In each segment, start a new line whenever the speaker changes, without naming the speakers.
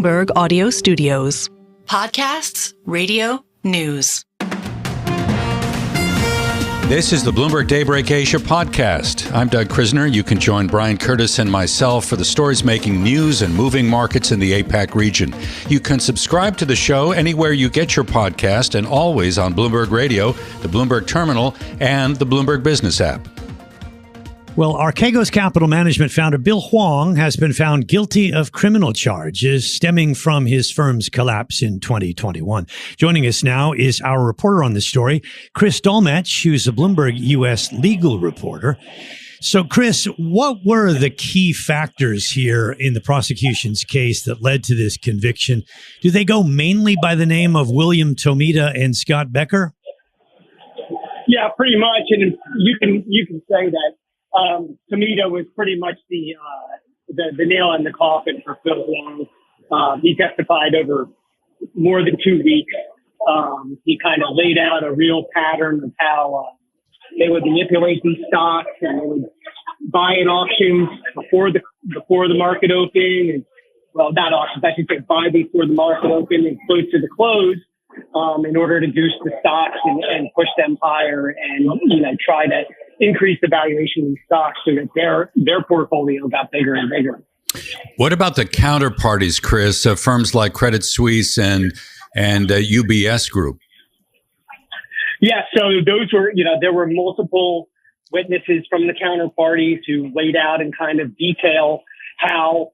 Bloomberg Audio Studios. Podcasts, radio, news.
This is the Bloomberg Daybreak Asia podcast. I'm Doug Krisner. You can join Brian Curtis and myself for the stories making news and moving markets in the APAC region. You can subscribe to the show anywhere you get your podcast and always on Bloomberg Radio, the Bloomberg Terminal, and the Bloomberg Business app.
Well, Archegos Capital Management founder Bill Hwang has been found guilty of criminal charges stemming from his firm's collapse in 2021. Joining us now is our reporter on this story, Chris Dolmetsch, who's a Bloomberg US Legal Reporter. So, Chris, what were the key factors here in the prosecution's case that led to this conviction? Do they go mainly by the name of William Tomita and Scott Becker?
Yeah, pretty much. And you can say that. Tomita was pretty much the nail in the coffin for Bill Hwang. He testified over more than 2 weeks. He kind of laid out a real pattern of how they would manipulate these stocks, and they would buy at auctions before the market opened. And, well, not auctions, I should say buy before the market opened and close to the close in order to boost the stocks and push them higher and try to increase the valuation of the stocks so that their portfolio got bigger and bigger.
What about the counterparties, Chris, firms like Credit Suisse and UBS Group?
Yeah, so those were, there were multiple witnesses from the counterparties who laid out in kind of detail how,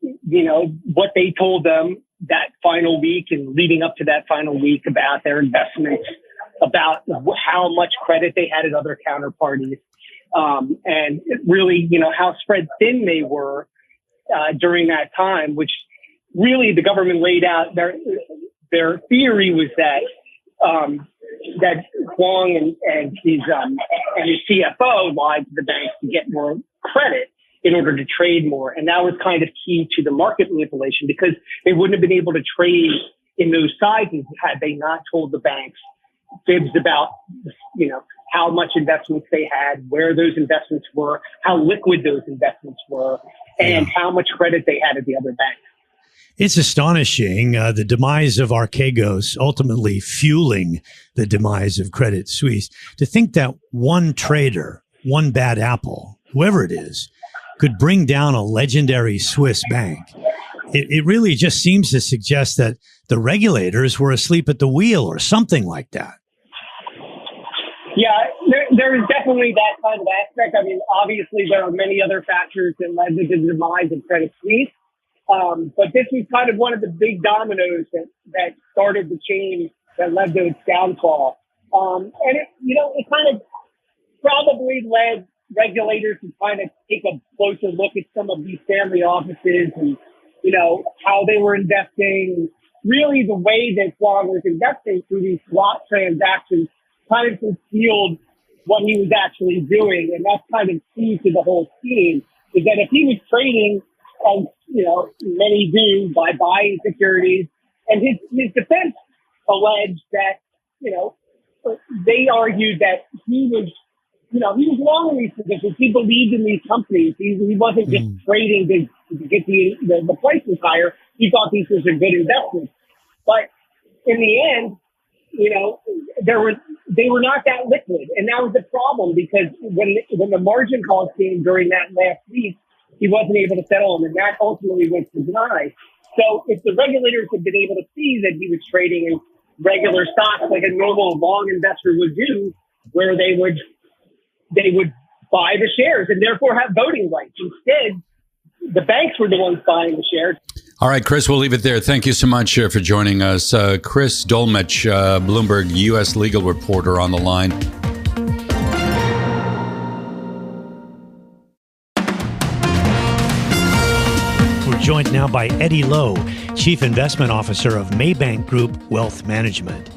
what they told them that final week and leading up to that final week about their investments, about how much credit they had at other counterparties, and really, how spread thin they were during that time, which really the government laid out. Their theory was that Hwang and his CFO lied to the banks to get more credit in order to trade more. And that was kind of key to the market manipulation, because they wouldn't have been able to trade in those sizes had they not told the banks fibs about, how much investments they had, where those investments were, how liquid those investments were, and how much credit they had at the other banks.
It's astonishing, the demise of Archegos ultimately fueling the demise of Credit Suisse. To think that one trader, one bad apple, whoever it is, could bring down a legendary Swiss bank. It really just seems to suggest that the regulators were asleep at the wheel or something like that.
Yeah, there is definitely that kind of aspect. I mean, obviously, there are many other factors that led to the demise of Credit Suisse. But this was kind of one of the big dominoes that started the chain that led to its downfall. And it kind of probably led regulators to kind of take a closer look at some of these family offices and, how they were investing. Really, the way that Hwang was investing through these swap transactions kind of concealed what he was actually doing. And that's kind of key to the whole scheme, is that if he was trading, as many do, by buying securities, and his defense alleged that, they argued that he was long in these positions. He believed in these companies. He wasn't just trading to get the prices higher. He thought these were a good investment. But in the end, they were not that liquid. And that was the problem, because when the margin calls came during that last week, he wasn't able to settle them, and that ultimately was denied. So if the regulators had been able to see that he was trading in regular stocks like a normal long investor would do, where they would buy the shares and therefore have voting rights. Instead, the banks were the ones buying the shares.
All right, Chris, we'll leave it there. Thank you so much for joining us. Chris Dolmetsch, Bloomberg US Legal Reporter, on the line.
We're joined now by Eddy Loh, Chief Investment Officer of Maybank Group Wealth Management.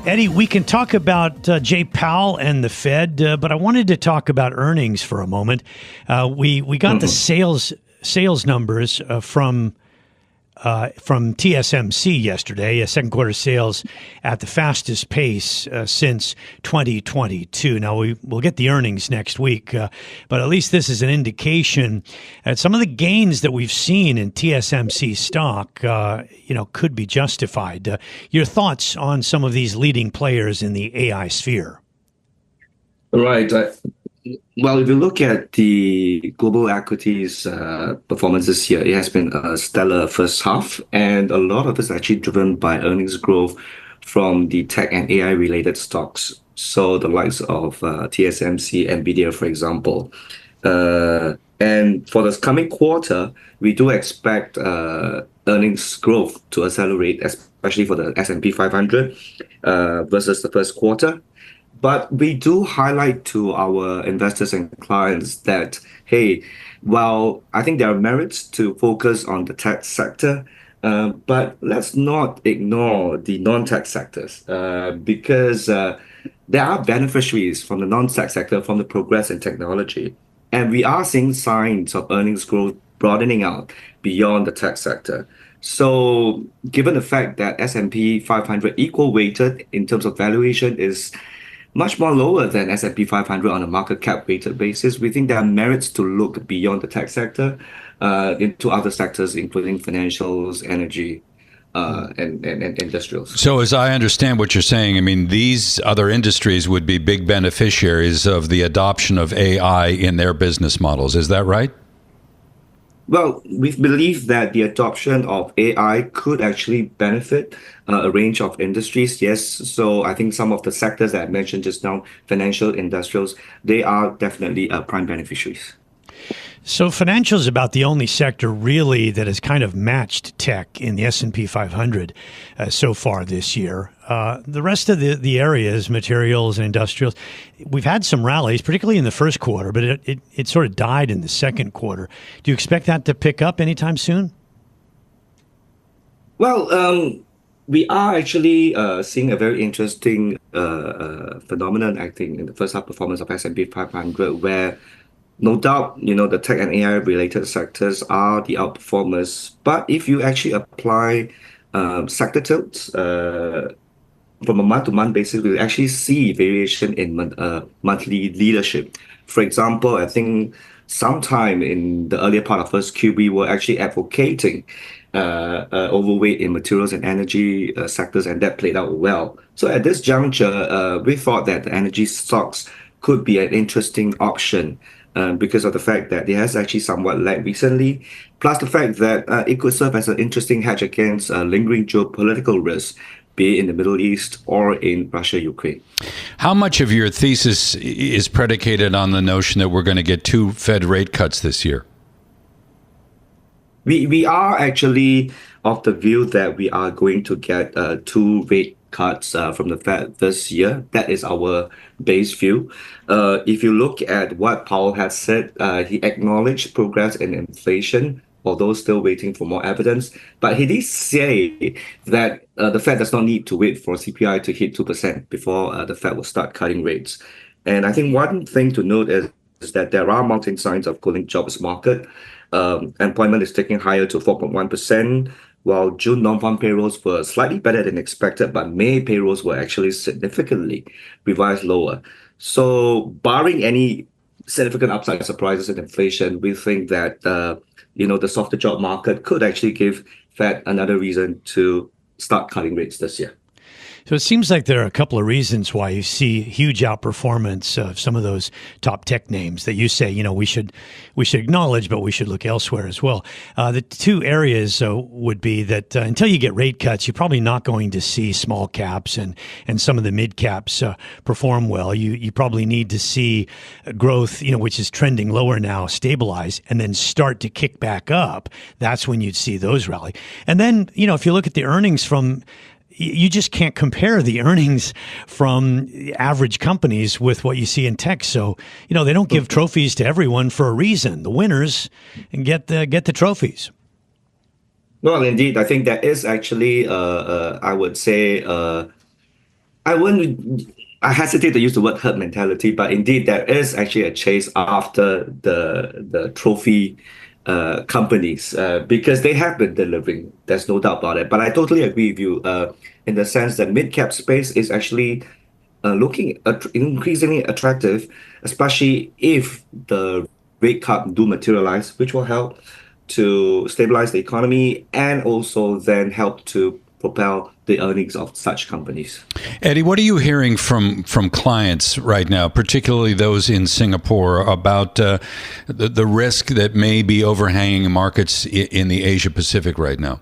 Eddy, we can talk about Jay Powell and the Fed, but I wanted to talk about earnings for a moment. We got the sales numbers from from TSMC yesterday, second quarter sales at the fastest pace since 2022. Now, we'll get the earnings next week, but at least this is an indication that some of the gains that we've seen in TSMC stock, could be justified. Your thoughts on some of these leading players in the AI sphere?
Right. Well, if you look at the global equities performance this year, it has been a stellar first half, and a lot of it is actually driven by earnings growth from the tech and AI related stocks. So the likes of TSMC, Nvidia, for example. And for this coming quarter, we do expect earnings growth to accelerate, especially for the S&P 500 versus the first quarter. But we do highlight to our investors and clients that, hey, well, I think there are merits to focus on the tech sector, but let's not ignore the non-tech sectors because there are beneficiaries from the non-tech sector from the progress in technology. And we are seeing signs of earnings growth broadening out beyond the tech sector. So given the fact that S&P 500 equal weighted in terms of valuation is much more lower than S&P 500 on a market cap weighted basis, we think there are merits to look beyond the tech sector into other sectors, including financials, energy, and industrials.
So as I understand what you're saying, I mean, these other industries would be big beneficiaries of the adoption of AI in their business models. Is that right?
Well, we believe that the adoption of AI could actually benefit a range of industries. Yes, so I think some of the sectors that I mentioned just now, financial, industrials, they are definitely prime beneficiaries.
So financial is about the only sector really that has kind of matched tech in the S&P 500 so far this year. The rest of the areas, materials and industrials, we've had some rallies, particularly in the first quarter, but it sort of died in the second quarter. Do you expect that to pick up anytime soon?
Well, we are actually seeing a very interesting phenomenon, I think, in the first half performance of S&P 500, where no doubt, the tech and AI related sectors are the outperformers. But if you actually apply sector tilts from a month-to-month basis, we actually see variation in monthly leadership. For example, I think sometime in the earlier part of first Q, we were actually advocating overweight in materials and energy sectors, and that played out well. So at this juncture, we thought that the energy stocks could be an interesting option because of the fact that it has actually somewhat lagged recently, plus the fact that it could serve as an interesting hedge against lingering geopolitical risks, be it in the Middle East or in Russia, Ukraine.
How much of your thesis is predicated on the notion that we're going to get 2 Fed rate cuts this year?
We are actually of the view that we are going to get 2 rate cuts from the Fed this year. That is our base view. If you look at what Powell has said, he acknowledged progress in inflation, although still waiting for more evidence. But he did say that the Fed does not need to wait for CPI to hit 2% before the Fed will start cutting rates. And I think one thing to note is that there are mounting signs of cooling jobs market. Employment is ticking higher to 4.1%, while June non-farm payrolls were slightly better than expected, but May payrolls were actually significantly revised lower. So barring any significant upside surprises in inflation, we think that the softer job market could actually give Fed another reason to start cutting rates this year.
So it seems like there are a couple of reasons why you see huge outperformance of some of those top tech names that you say, we should acknowledge, but we should look elsewhere as well. The two areas would be that until you get rate cuts, you're probably not going to see small caps and some of the mid caps perform well. You probably need to see growth, which is trending lower now, stabilize and then start to kick back up. That's when you'd see those rally. And then, if you look at the earnings you just can't compare the earnings from average companies with what you see in tech. So, they don't give trophies to everyone for a reason. The winners get the trophies.
Well, indeed, I think there is actually, I would say, I hesitate to use the word herd mentality, but indeed there is actually a chase after the trophy companies because they have been delivering. There's no doubt about it. But I totally agree with you in the sense that mid-cap space is actually looking increasingly attractive, especially if the rate cut do materialize, which will help to stabilize the economy and also then help to propel the earnings of such companies.
Eddy, what are you hearing from clients right now, particularly those in Singapore, about the risk that may be overhanging markets in the Asia Pacific right now?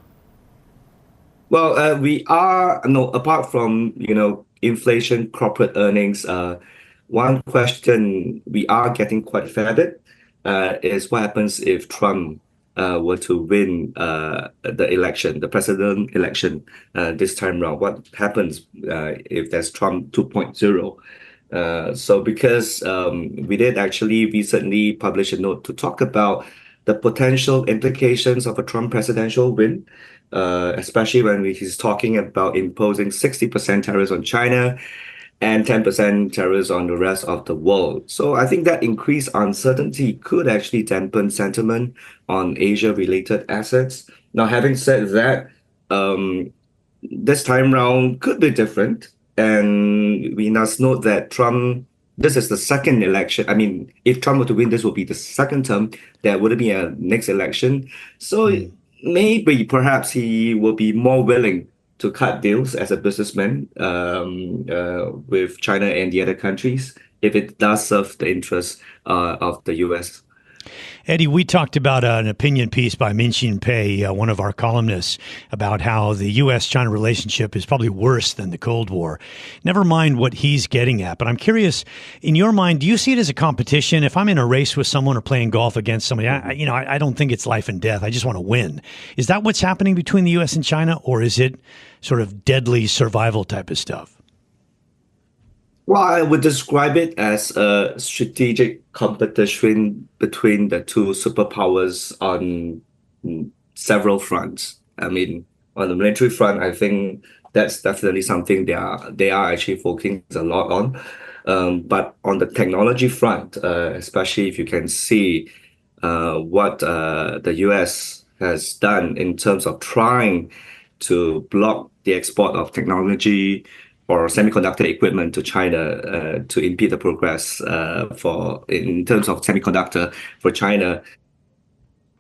Well, we are, apart from, inflation, corporate earnings, one question we are getting quite a fair bit is what happens if Trump were to win the election, the president election this time around? What happens if there's Trump 2.0? So because we did actually recently publish a note to talk about the potential implications of a Trump presidential win, especially when he's talking about imposing 60% tariffs on China and 10% tariffs on the rest of the world. So I think that increased uncertainty could actually dampen sentiment on Asia-related assets. Now, having said that, this time round could be different. And we must note that this is the second election. I mean, if Trump were to win, this will be the second term. There wouldn't be a next election. So maybe perhaps he will be more willing to cut deals as a businessman with China and the other countries if it does serve the interests of the U.S.
Eddy, we talked about an opinion piece by Min-Shin Pei, one of our columnists, about how the U.S.-China relationship is probably worse than the Cold War. Never mind what he's getting at, but I'm curious, in your mind, do you see it as a competition? If I'm in a race with someone or playing golf against somebody, I don't think it's life and death. I just want to win. Is that what's happening between the U.S. and China, or is it sort of deadly survival type of stuff?
Well, I would describe it as a strategic competition between the two superpowers on several fronts. I mean, on the military front, I think that's definitely something they are actually focusing a lot on. But on the technology front, especially if you can see what the US has done in terms of trying to block the export of technology or semiconductor equipment to China to impede the progress in terms of semiconductor for China.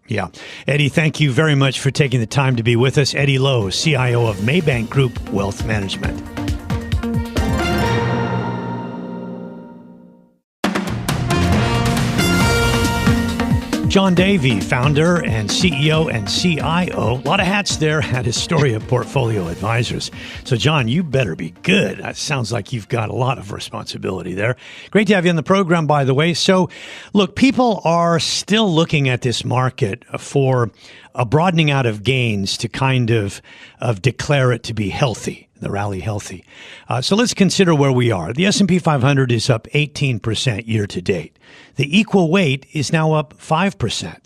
Yeah. Eddy, thank you very much for taking the time to be with us. Eddy Loh, CIO of Maybank Group Wealth Management. John Davi, founder and CEO and CIO. A lot of hats there at Astoria Portfolio Advisors. So, John, you better be good. That sounds like you've got a lot of responsibility there. Great to have you on the program, by the way. So, look, people are still looking at this market for a broadening out of gains to kind of declare it to be healthy, the rally healthy. So let's consider where we are. The S&P 500 is up 18% year to date. The equal weight is now up 5%.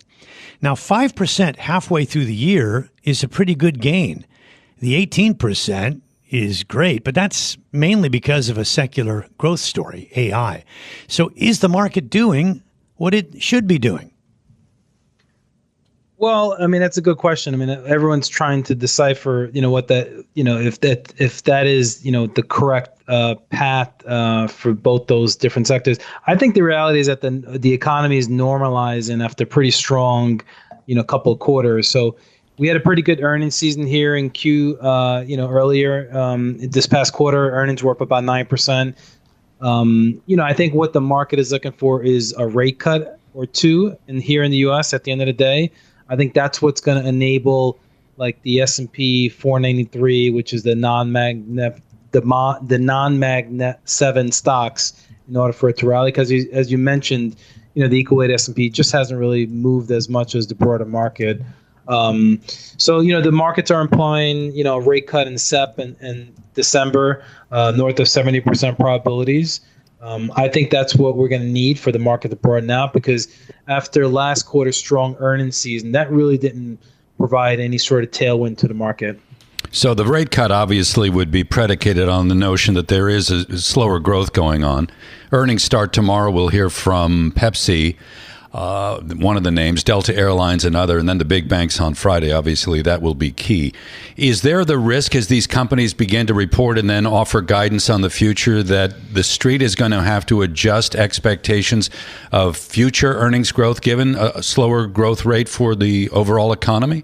Now, 5% halfway through the year is a pretty good gain. The 18% is great, but that's mainly because of a secular growth story, AI. So is the market doing what it should be doing?
Well, I mean, that's a good question. I mean, everyone's trying to decipher, what that, if that is, the correct path for both those different sectors. I think the reality is that the economy is normalizing after pretty strong, couple of quarters. So we had a pretty good earnings season here in earlier this past quarter. Earnings were up about 9%. I think what the market is looking for is a rate cut or two, and here in the U.S. at the end of the day. I think that's what's going to enable, like, the S&P 493, which is the non-magnet 7 stocks, in order for it to rally. Because as you mentioned, the equal weight S&P just hasn't really moved as much as the broader market. So the markets are implying a rate cut in SEP in December, north of 70% probabilities. I think that's what we're going to need for the market to broaden out, because after last quarter's strong earnings season, that really didn't provide any sort of tailwind to the market.
So the rate cut obviously would be predicated on the notion that there is a slower growth going on. Earnings start tomorrow. We'll hear from Pepsi. one of the names, Delta Airlines another, and then the big banks on Friday. Obviously, that will be key. Is there the risk as these companies begin to report and then offer guidance on the future that the street is going to have to adjust expectations of future earnings growth given a slower growth rate for the overall economy?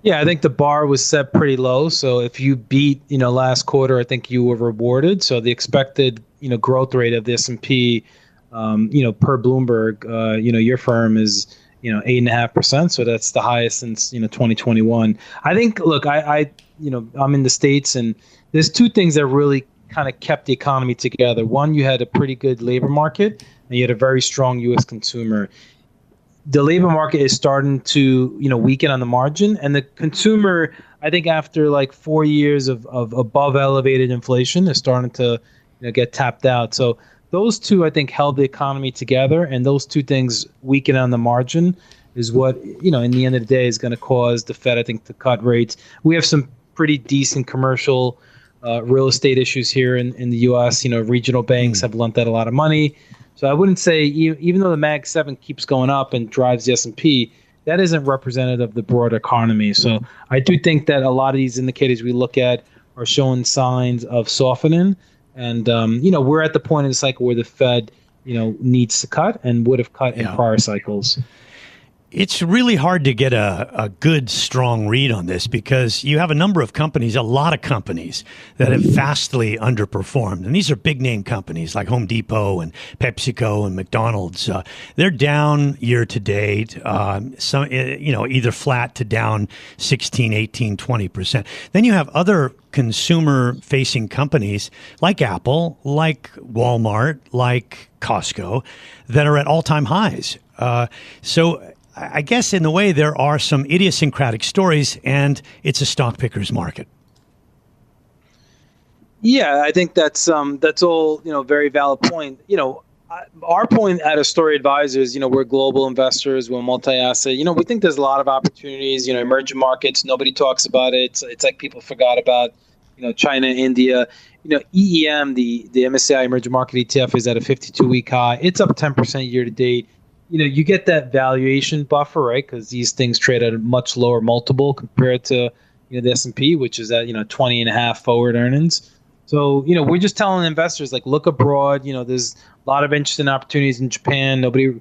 Yeah, I think the bar was set pretty low. So if you beat, last quarter, I think you were rewarded. So the expected, growth rate of the S&P, per Bloomberg, your firm is, 8.5%. So that's the highest since, 2021. I think, look, I'm in the States, and there's two things that really kind of kept the economy together. One, you had a pretty good labor market, and you had a very strong U.S. consumer. The labor market is starting to, weaken on the margin, and the consumer, I think after like 4 years of above elevated inflation, is starting to, get tapped out. So those two, I think, held the economy together, and those two things weaken on the margin is what, in the end of the day is going to cause the Fed, I think, to cut rates. We have some pretty decent commercial real estate issues here in the U.S. Regional banks have lent out a lot of money. So I wouldn't say, even though the Mag 7 keeps going up and drives the S&P, that isn't representative of the broader economy. So I do think that a lot of these indicators we look at are showing signs of softening. And, we're at the point in the cycle where the Fed, needs to cut and would have cut in prior cycles.
It's really hard to get a good, strong read on this because you have a number of companies, a lot of companies that have vastly underperformed. And these are big name companies like Home Depot and PepsiCo and McDonald's. They're down year to date, either flat to down 16, 18, 20%. Then you have other consumer facing companies like Apple, like Walmart, like Costco that are at all time highs. So I guess in a way there are some idiosyncratic stories, and it's a stock picker's market.
Yeah, I think that's all, very valid point. Our point at Astoria Advisors, we're global investors, we're multi-asset. We think there's a lot of opportunities, emerging markets. Nobody talks about it. It's like people forgot about, China, India. EEM, the MSCI Emerging Market ETF is at a 52-week high. It's up 10% year to date. You get that valuation buffer, right? Because these things trade at a much lower multiple compared to, the S&P, which is at, 20.5 forward earnings. So, we're just telling investors, like, look abroad. There's a lot of interesting opportunities in Japan. Nobody,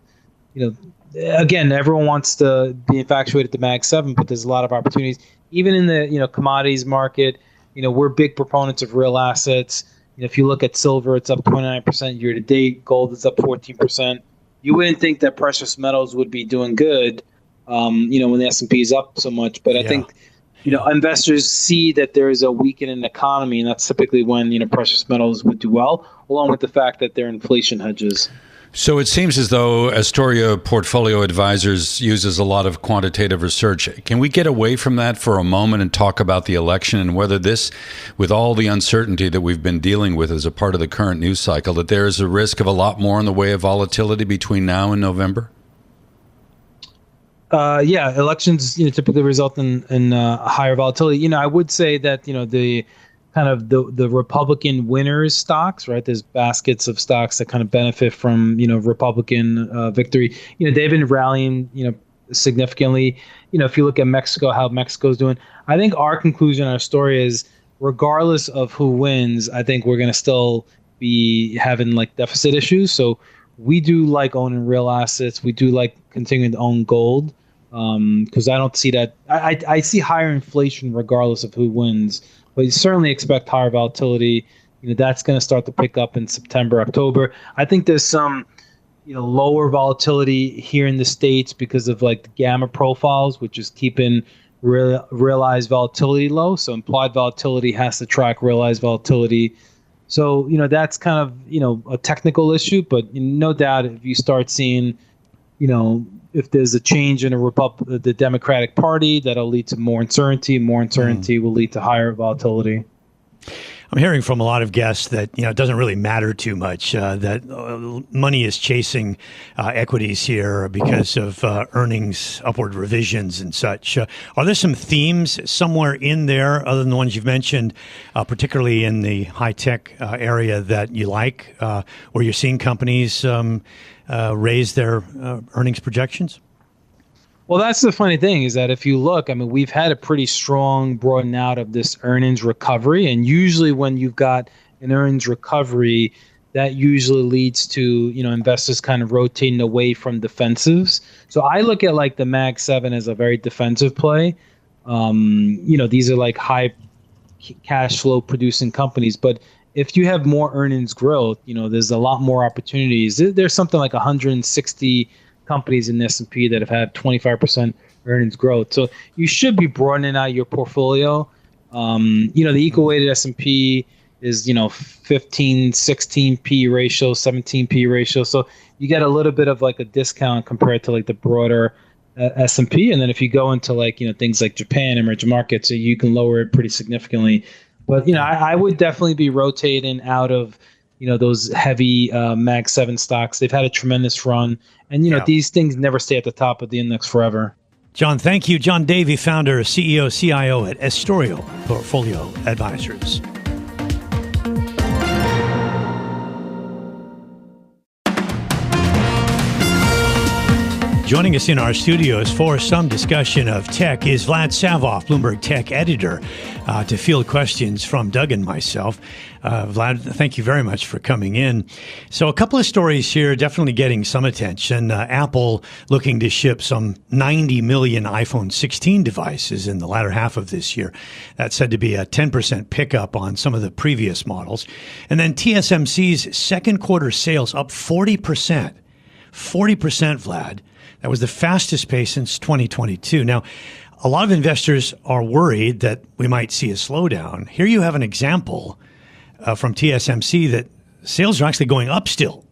again, everyone wants to be infatuated with the Mag 7, but there's a lot of opportunities. Even in the, commodities market, we're big proponents of real assets. If you look at silver, it's up 29% year to date. Gold is up 14%. You wouldn't think that precious metals would be doing good, when the S&P is up so much. But I think, investors see that there is a weakening economy, and that's typically when, precious metals would do well, along with the fact that they're inflation hedges.
So it seems as though Astoria Portfolio Advisors uses a lot of quantitative research. Can we get away from that for a moment and talk about the election and whether this, with all the uncertainty that we've been dealing with as a part of the current news cycle, that there is a risk of a lot more in the way of volatility between now and November?
Elections typically result in higher volatility. I would say that the kind of the Republican winners stocks, right? There's baskets of stocks that kind of benefit from Republican victory. They've been rallying significantly. If you look at Mexico, how Mexico's doing, I think our conclusion, our story is, regardless of who wins, I think we're going to still be having like deficit issues. So we do like owning real assets. We do like continuing to own gold because I don't see that. I see higher inflation regardless of who wins. But you certainly expect higher volatility. That's going to start to pick up in September, October. I think there's some, lower volatility here in the States because of like the gamma profiles, which is keeping realized volatility low. So implied volatility has to track realized volatility. So, that's kind of, a technical issue. But no doubt if you start seeing, if there's a change in the Democratic Party, that'll lead to more uncertainty. More uncertainty will lead to higher volatility.
I'm hearing from a lot of guests that it doesn't really matter too much, that money is chasing equities here because of earnings, upward revisions and such. Are there some themes somewhere in there, other than the ones you've mentioned, particularly in the high-tech area that you like, where you're seeing companies raise their earnings projections?
Well, that's the funny thing is that if you look, I mean, we've had a pretty strong broaden out of this earnings recovery. And usually when you've got an earnings recovery, that usually leads to, investors kind of rotating away from defensives. So I look at like the Mag 7 as a very defensive play. These are like high cash flow producing companies. But if you have more earnings growth, there's a lot more opportunities. There's something like 160 companies in the S&P that have had 25% earnings growth. So you should be broadening out your portfolio. The equal-weighted S&P is, 15, 16 P ratio, 17 P ratio. So you get a little bit of like a discount compared to like the broader S&P. And then if you go into like, things like Japan, emerging markets, so you can lower it pretty significantly. But, I would definitely be rotating out of, those heavy Mag 7 stocks. They've had a tremendous run. And, these things never stay at the top of the index forever.
John, thank you. John Davi, founder, CEO, CIO at Astoria Portfolio Advisors. Joining us in our studios for some discussion of tech is Vlad Savov, Bloomberg Tech editor, to field questions from Doug and myself. Vlad, thank you very much for coming in. So a couple of stories here definitely getting some attention. Apple looking to ship some 90 million iPhone 16 devices in the latter half of this year. That's said to be a 10% pickup on some of the previous models. And then TSMC's second quarter sales up 40%. 40%, Vlad. That was the fastest pace since 2022. Now, a lot of investors are worried that we might see a slowdown. Here you have an example from TSMC that sales are actually going up still.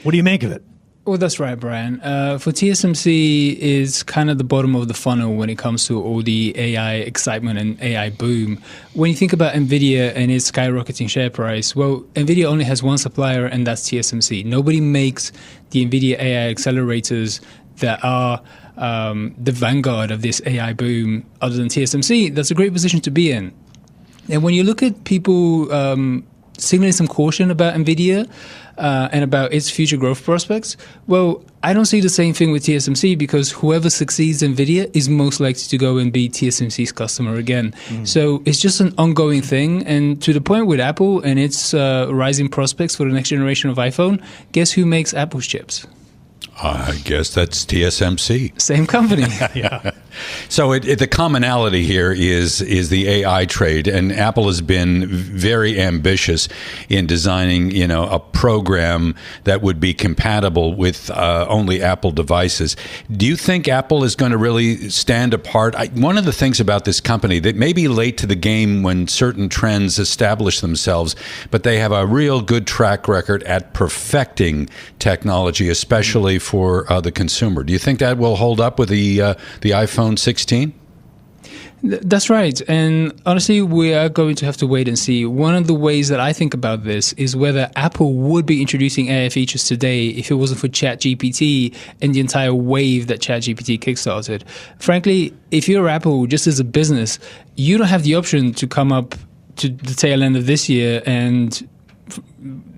What do you make of it?
Well, that's right, Brian. For TSMC is kind of the bottom of the funnel when it comes to all the AI excitement and AI boom. When you think about NVIDIA and its skyrocketing share price, well, NVIDIA only has one supplier, and that's TSMC. Nobody makes the NVIDIA AI accelerators that are the vanguard of this AI boom other than TSMC. That's a great position to be in. And when you look at people signaling some caution about NVIDIA and about its future growth prospects, well, I don't see the same thing with TSMC because whoever succeeds NVIDIA is most likely to go and be TSMC's customer again. So it's just an ongoing thing. And to the point with Apple and its rising prospects for the next generation of iPhone, guess who makes Apple's chips?
I guess that's TSMC.
Same company.
Yeah.
So the commonality here is the AI trade, and Apple has been very ambitious in designing, a program that would be compatible with only Apple devices. Do you think Apple is going to really stand apart? One of the things about this company, that may be late to the game when certain trends establish themselves, but they have a real good track record at perfecting technology, especially for the consumer. Do you think that will hold up with the iPhone 16?
That's right. And honestly, we are going to have to wait and see. One of the ways that I think about this is whether Apple would be introducing AI features today if it wasn't for ChatGPT and the entire wave that ChatGPT kickstarted. Frankly, if you're Apple, just as a business, you don't have the option to come up to the tail end of this year and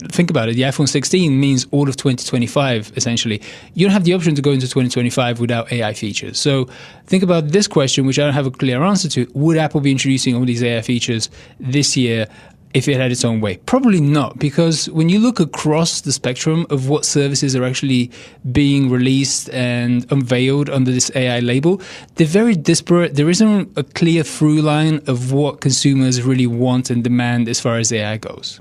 think about it. The iPhone 16 means all of 2025, essentially. You don't have the option to go into 2025 without AI features. So think about this question, which I don't have a clear answer to. Would Apple be introducing all these AI features this year if it had its own way? Probably not, because when you look across the spectrum of what services are actually being released and unveiled under this AI label, they're very disparate. There isn't a clear through line of what consumers really want and demand as far as AI goes.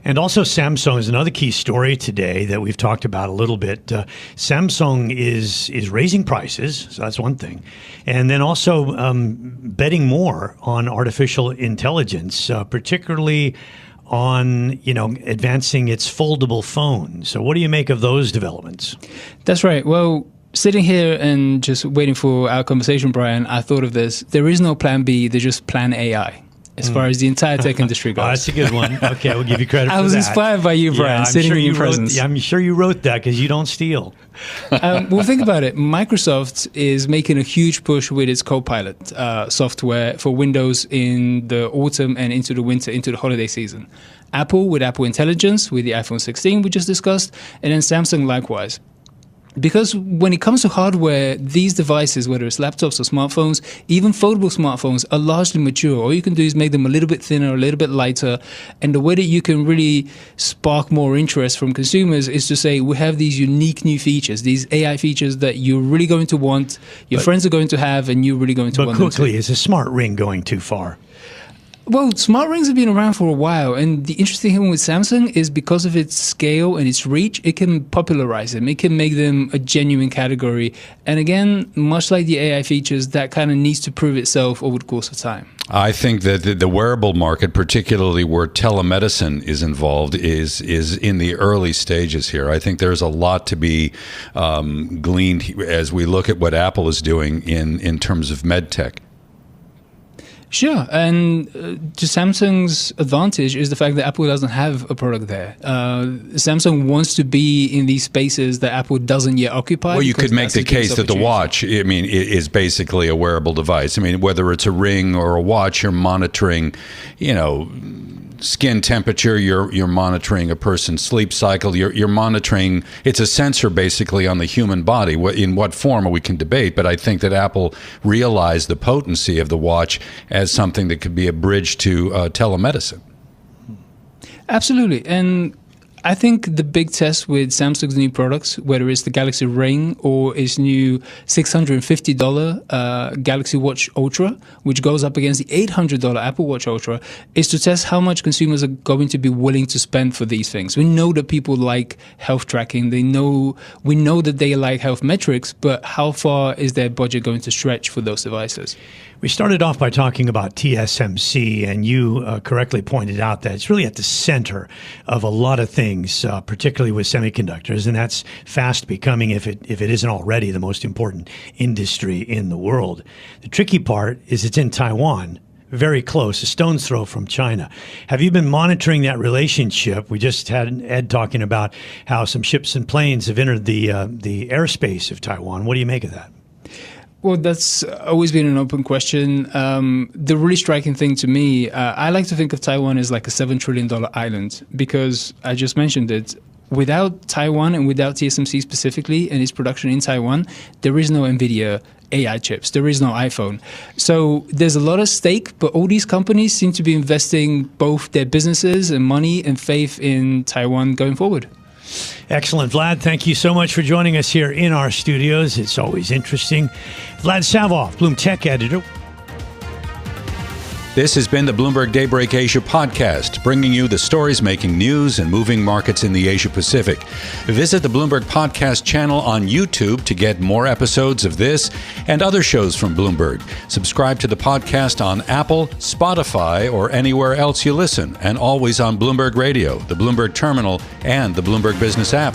And also Samsung is another key story today that we've talked about a little bit. Samsung is raising prices, so that's one thing. And then also betting more on artificial intelligence, particularly on, advancing its foldable phone. So what do you make of those developments?
That's right. Well, sitting here and just waiting for our conversation, Brian, I thought of this. There is no plan B, there's just plan AI. as far as the entire tech industry goes.
Oh, that's a good one. Okay, we'll give you credit for that.
I was inspired by you, Brian, sitting in your presence.
I'm sure you wrote that because you don't steal.
Well, think about it. Microsoft is making a huge push with its Copilot software for Windows in the autumn and into the winter, into the holiday season. Apple with Apple Intelligence, with the iPhone 16 we just discussed, and then Samsung likewise. Because when it comes to hardware, these devices, whether it's laptops or smartphones, even foldable smartphones, are largely mature. All you can do is make them a little bit thinner, a little bit lighter. And the way that you can really spark more interest from consumers is to say, we have these unique new features, these AI features that you're really going to want, your friends are going to have, and you're really going to want them to.
But quickly, is a smart ring going too far?
Well, smart rings have been around for a while, and the interesting thing with Samsung is because of its scale and its reach, it can popularize them. It can make them a genuine category. And again, much like the AI features, that kind of needs to prove itself over the course of time.
I think that the wearable market, particularly where telemedicine is involved, is in the early stages here. I think there's a lot to be gleaned as we look at what Apple is doing in terms of med tech.
Sure, and to Samsung's advantage is the fact that Apple doesn't have a product there. Samsung wants to be in these spaces that Apple doesn't yet occupy.
Well, you could make the case that the watch, is basically a wearable device. Whether it's a ring or a watch, you're monitoring, skin temperature, you're monitoring a person's sleep cycle, you're monitoring, it's a sensor basically on the human body. In what form we can debate, but I think that Apple realized the potency of the watch as something that could be a bridge to telemedicine.
Absolutely. And I think the big test with Samsung's new products, whether it's the Galaxy Ring or its new $650 Galaxy Watch Ultra, which goes up against the $800 Apple Watch Ultra, is to test how much consumers are going to be willing to spend for these things. We know that people like health tracking. We know that they like health metrics, but how far is their budget going to stretch for those devices?
We started off by talking about TSMC, and you correctly pointed out that it's really at the center of a lot of things, particularly with semiconductors, and that's fast becoming, if it isn't already, the most important industry in the world. The tricky part is it's in Taiwan, very close, a stone's throw from China. Have you been monitoring that relationship? We just had Ed talking about how some ships and planes have entered the airspace of Taiwan. What do you make of that?
Well, that's always been an open question. The really striking thing to me, I like to think of Taiwan as like a $7 trillion island because I just mentioned it. Without Taiwan and without TSMC specifically and its production in Taiwan, there is no NVIDIA AI chips. There is no iPhone. So there's a lot at stake, but all these companies seem to be investing both their businesses and money and faith in Taiwan going forward.
Excellent. Vlad, thank you so much for joining us here in our studios. It's always interesting. Vlad Savov, Bloom Tech editor.
This has been the Bloomberg Daybreak Asia podcast, bringing you the stories making news and moving markets in the Asia Pacific. Visit the Bloomberg podcast channel on YouTube to get more episodes of this and other shows from Bloomberg. Subscribe to the podcast on Apple, Spotify, or anywhere else you listen, and always on Bloomberg Radio, the Bloomberg Terminal, and the Bloomberg Business app.